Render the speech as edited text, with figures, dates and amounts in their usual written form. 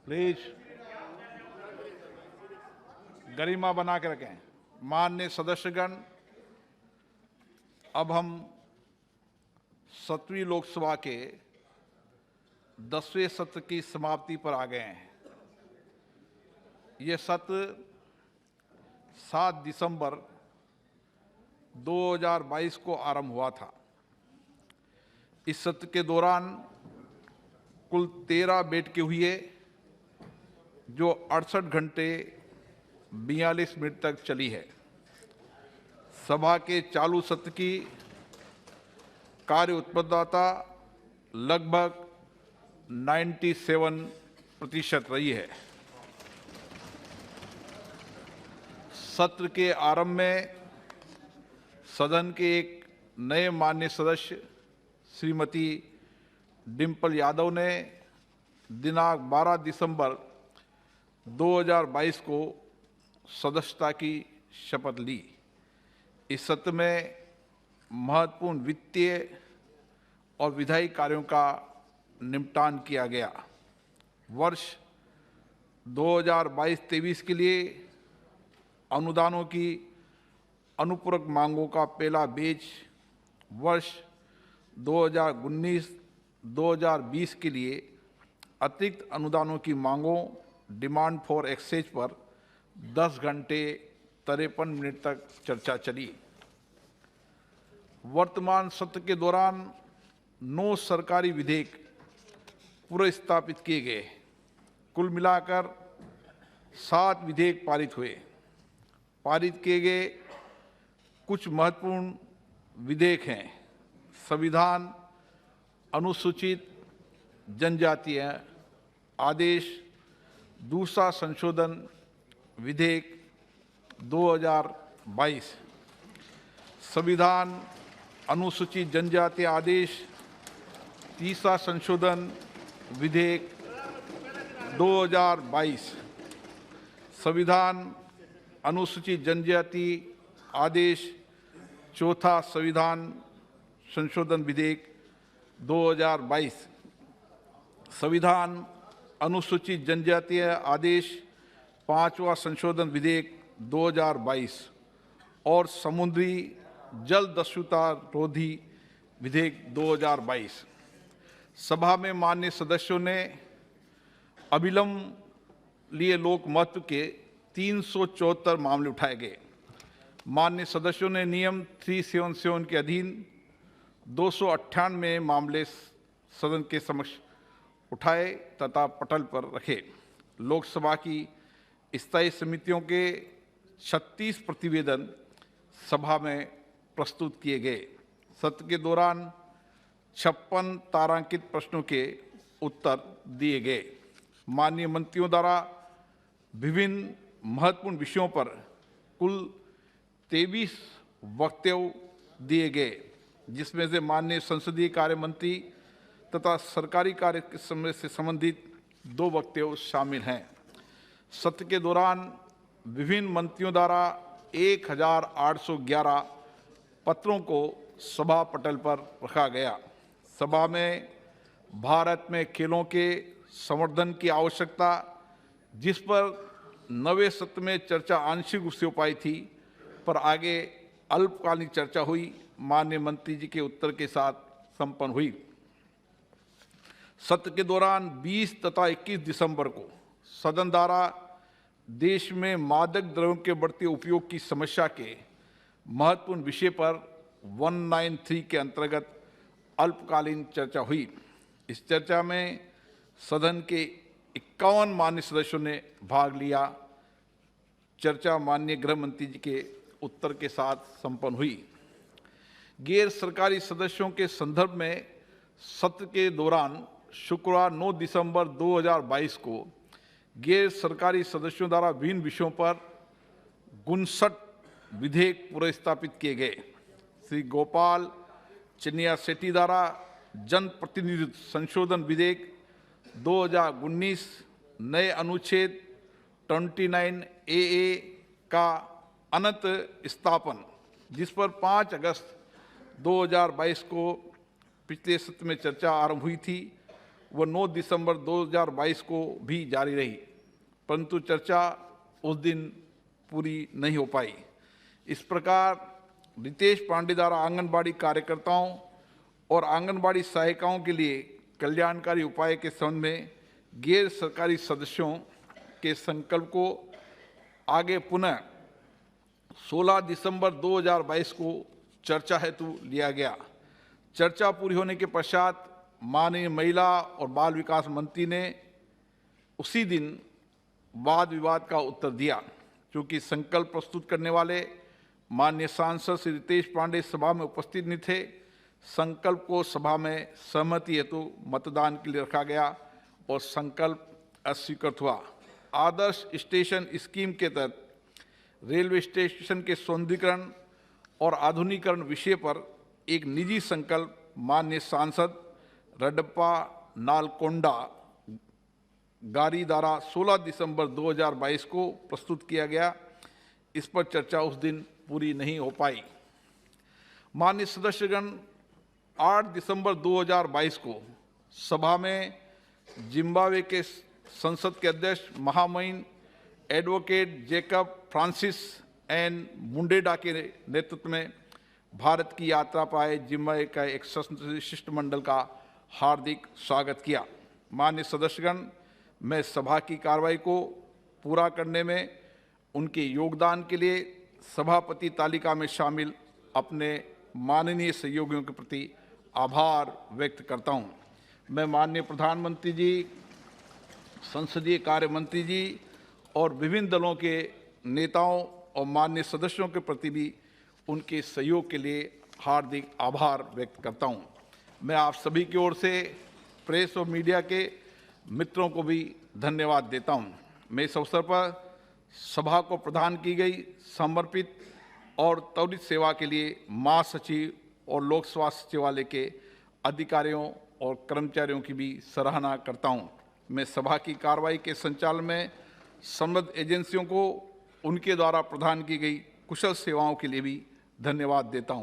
Please गरिमा बना के रखें। माननीय सदस्यगण, अब हम 7वीं लोकसभा के 10वें सत्र की समाप्ति पर आ गए हैं। ये सत्र 7 दिसंबर 2022 को आरंभ हुआ था। इस सत्र के दौरान कुल 13 बैठकें हुई, जो 68 घंटे 42 मिनट तक चली है। सभा के चालू सत्र की कार्य उत्पादकता लगभग 97% रही है। सत्र के आरंभ में सदन के एक नए माननीय सदस्य श्रीमती डिम्पल यादव ने दिनांक 12 दिसंबर 2022 को सदस्यता की शपथ ली। इस सत्र में महत्वपूर्ण वित्तीय और विधायी कार्यों का निपटान किया गया। वर्ष 2022-23 के लिए अनुदानों की अनुपूरक मांगों का पहला बैच वर्ष 2019-2020 के लिए अतिरिक्त अनुदानों की मांगों डिमांड फॉर एक्सचेंज पर 10 घंटे 53 मिनट तक चर्चा चली। वर्तमान सत्र के दौरान 9 सरकारी विधेयक पुनर्स्थापित किए गए। कुल मिलाकर 7 विधेयक पारित हुए। पारित किए गए कुछ महत्वपूर्ण विधेयक हैं: संविधान अनुसूचित जनजातीय आदेश दूसरा संशोधन विधेयक 2022, संविधान अनुसूचित जनजातीय आदेश तीसरा संशोधन विधेयक 2022, संविधान अनुसूचित जनजाति आदेश चौथा संविधान संशोधन विधेयक 2022, संविधान अनुसूचित जनजातीय आदेश पांचवा संशोधन विधेयक 2022 और समुद्री जल दस्युता रोधी विधेयक 2022। सभा में माननीय सदस्यों ने अविलंब लिए लोक महत्व के 374 मामले उठाए गए। माननीय सदस्यों ने नियम 377 के अधीन 298 मामले सदन के समक्ष उठाए तथा पटल पर रखे। लोकसभा की स्थायी समितियों के 36 प्रतिवेदन सभा में प्रस्तुत किए गए। सत्र के दौरान 56 तारांकित प्रश्नों के उत्तर दिए गए। माननीय मंत्रियों द्वारा विभिन्न महत्वपूर्ण विषयों पर कुल 23 वक्तव्य दिए गए, जिसमें से माननीय संसदीय कार्य मंत्री तथा सरकारी कार्य से संबंधित 2 वक्तव्य शामिल हैं। सत्र के दौरान विभिन्न मंत्रियों द्वारा 1811 पत्रों को सभा पटल पर रखा गया। सभा में भारत में खेलों के संवर्धन की आवश्यकता, जिस पर नवे सत्र में चर्चा आंशिक रूप से हो पाई थी, पर आगे अल्पकालीन चर्चा हुई, माननीय मंत्री जी के उत्तर के साथ संपन्न हुई। सत्र के दौरान 20 तथा 21 दिसंबर को सदन द्वारा देश में मादक द्रव्यों के बढ़ते उपयोग की समस्या के महत्वपूर्ण विषय पर 193 के अंतर्गत अल्पकालीन चर्चा हुई। इस चर्चा में सदन के 51 माननीय सदस्यों ने भाग लिया। चर्चा माननीय गृह मंत्री जी के उत्तर के साथ संपन्न हुई। गैर सरकारी सदस्यों के संदर्भ में सत्र के दौरान शुक्रवार 9 दिसंबर 2022 को गैर सरकारी सदस्यों द्वारा विभिन्न विषयों पर 59 विधेयक पुनर्स्थापित किए गए। श्री गोपाल चिन्निया सेठी द्वारा जन प्रतिनिधित्व संशोधन विधेयक 2019 नए अनुच्छेद 29AA का अनंत स्थापन, जिस पर 5 अगस्त 2022 को पिछले सत्र में चर्चा आरंभ हुई थी, वह 9 दिसंबर 2022 को भी जारी रही, परंतु चर्चा उस दिन पूरी नहीं हो पाई। इस प्रकार रितेश पांडे द्वारा आंगनबाड़ी कार्यकर्ताओं और आंगनबाड़ी सहायिकाओं के लिए कल्याणकारी उपाय के संबंध में गैर सरकारी सदस्यों के संकल्प को आगे पुनः 16 दिसंबर 2022 को चर्चा हेतु लिया गया। चर्चा पूरी होने के पश्चात माननीय महिला और बाल विकास मंत्री ने उसी दिन वाद विवाद का उत्तर दिया। चूंकि संकल्प प्रस्तुत करने वाले माननीय सांसद श्री रितेश पांडे सभा में उपस्थित नहीं थे, संकल्प को सभा में सहमति हेतु मतदान के लिए रखा गया और संकल्प अस्वीकृत हुआ। आदर्श स्टेशन स्कीम के तहत रेलवे स्टेशन के सौंदर्यीकरण और आधुनिकीकरण विषय पर एक निजी संकल्प माननीय सांसद रडप्पा नालकोंडा गारी द्वारा 16 दिसंबर 2022 को प्रस्तुत किया गया। इस पर चर्चा उस दिन पूरी नहीं हो पाई। माननीय सदस्यगण 8 दिसंबर 2022 को सभा में जिम्बाब्वे के संसद के अध्यक्ष महामहिम एडवोकेट जेकब फ्रांसिस एन मुंडेडा के नेतृत्व में भारत की यात्रा पर आए जिम्बाब्वे का एक शिष्टमंडल का हार्दिक स्वागत किया। माननीय सदस्यगण, मैं सभा की कार्रवाई को पूरा करने में उनके योगदान के लिए सभापति तालिका में शामिल अपने माननीय सहयोगियों के प्रति आभार व्यक्त करता हूं। मैं माननीय प्रधानमंत्री जी, संसदीय कार्य मंत्री जी और विभिन्न दलों के नेताओं और माननीय सदस्यों के प्रति भी उनके सहयोग के लिए हार्दिक आभार व्यक्त करता हूं। मैं आप सभी की ओर से प्रेस और मीडिया के मित्रों को भी धन्यवाद देता हूं। मैं इस अवसर पर सभा को प्रदान की गई समर्पित और त्वरित सेवा के लिए महासचिव और लोक स्वास्थ्य सचिवालय के अधिकारियों और कर्मचारियों की भी सराहना करता हूं। मैं सभा की कार्रवाई के संचालन में संबद्ध एजेंसियों को उनके द्वारा प्रदान की गई कुशल सेवाओं के लिए भी धन्यवाद देता हूं।